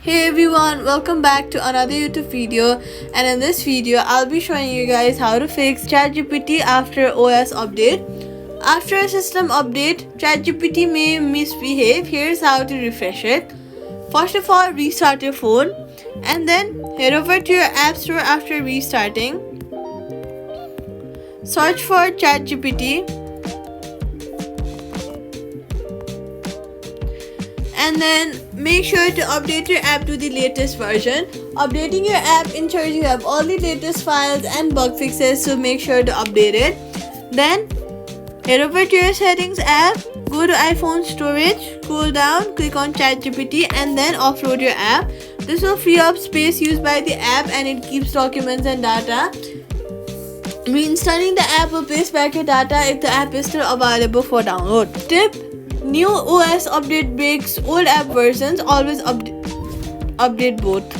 Hey everyone, welcome back to another YouTube video, and in this video I'll be showing you guys how to fix ChatGPT after OS update. After a system update, ChatGPT may misbehave. Here's how to refresh it. First of all, restart your phone and then head over to your app store after restarting. Search for ChatGPT and then make sure to update your app to the latest version. Updating your app ensures you have all the latest files and bug fixes, so make sure to update it. Then head over to your settings app, go to iPhone storage, scroll down, click on ChatGPT and then offload your app. This will free up space used by the app and it keeps documents and data. Reinstalling the app will paste back your data if the app is still available for download. Tip: new OS update breaks old app versions. Always update both.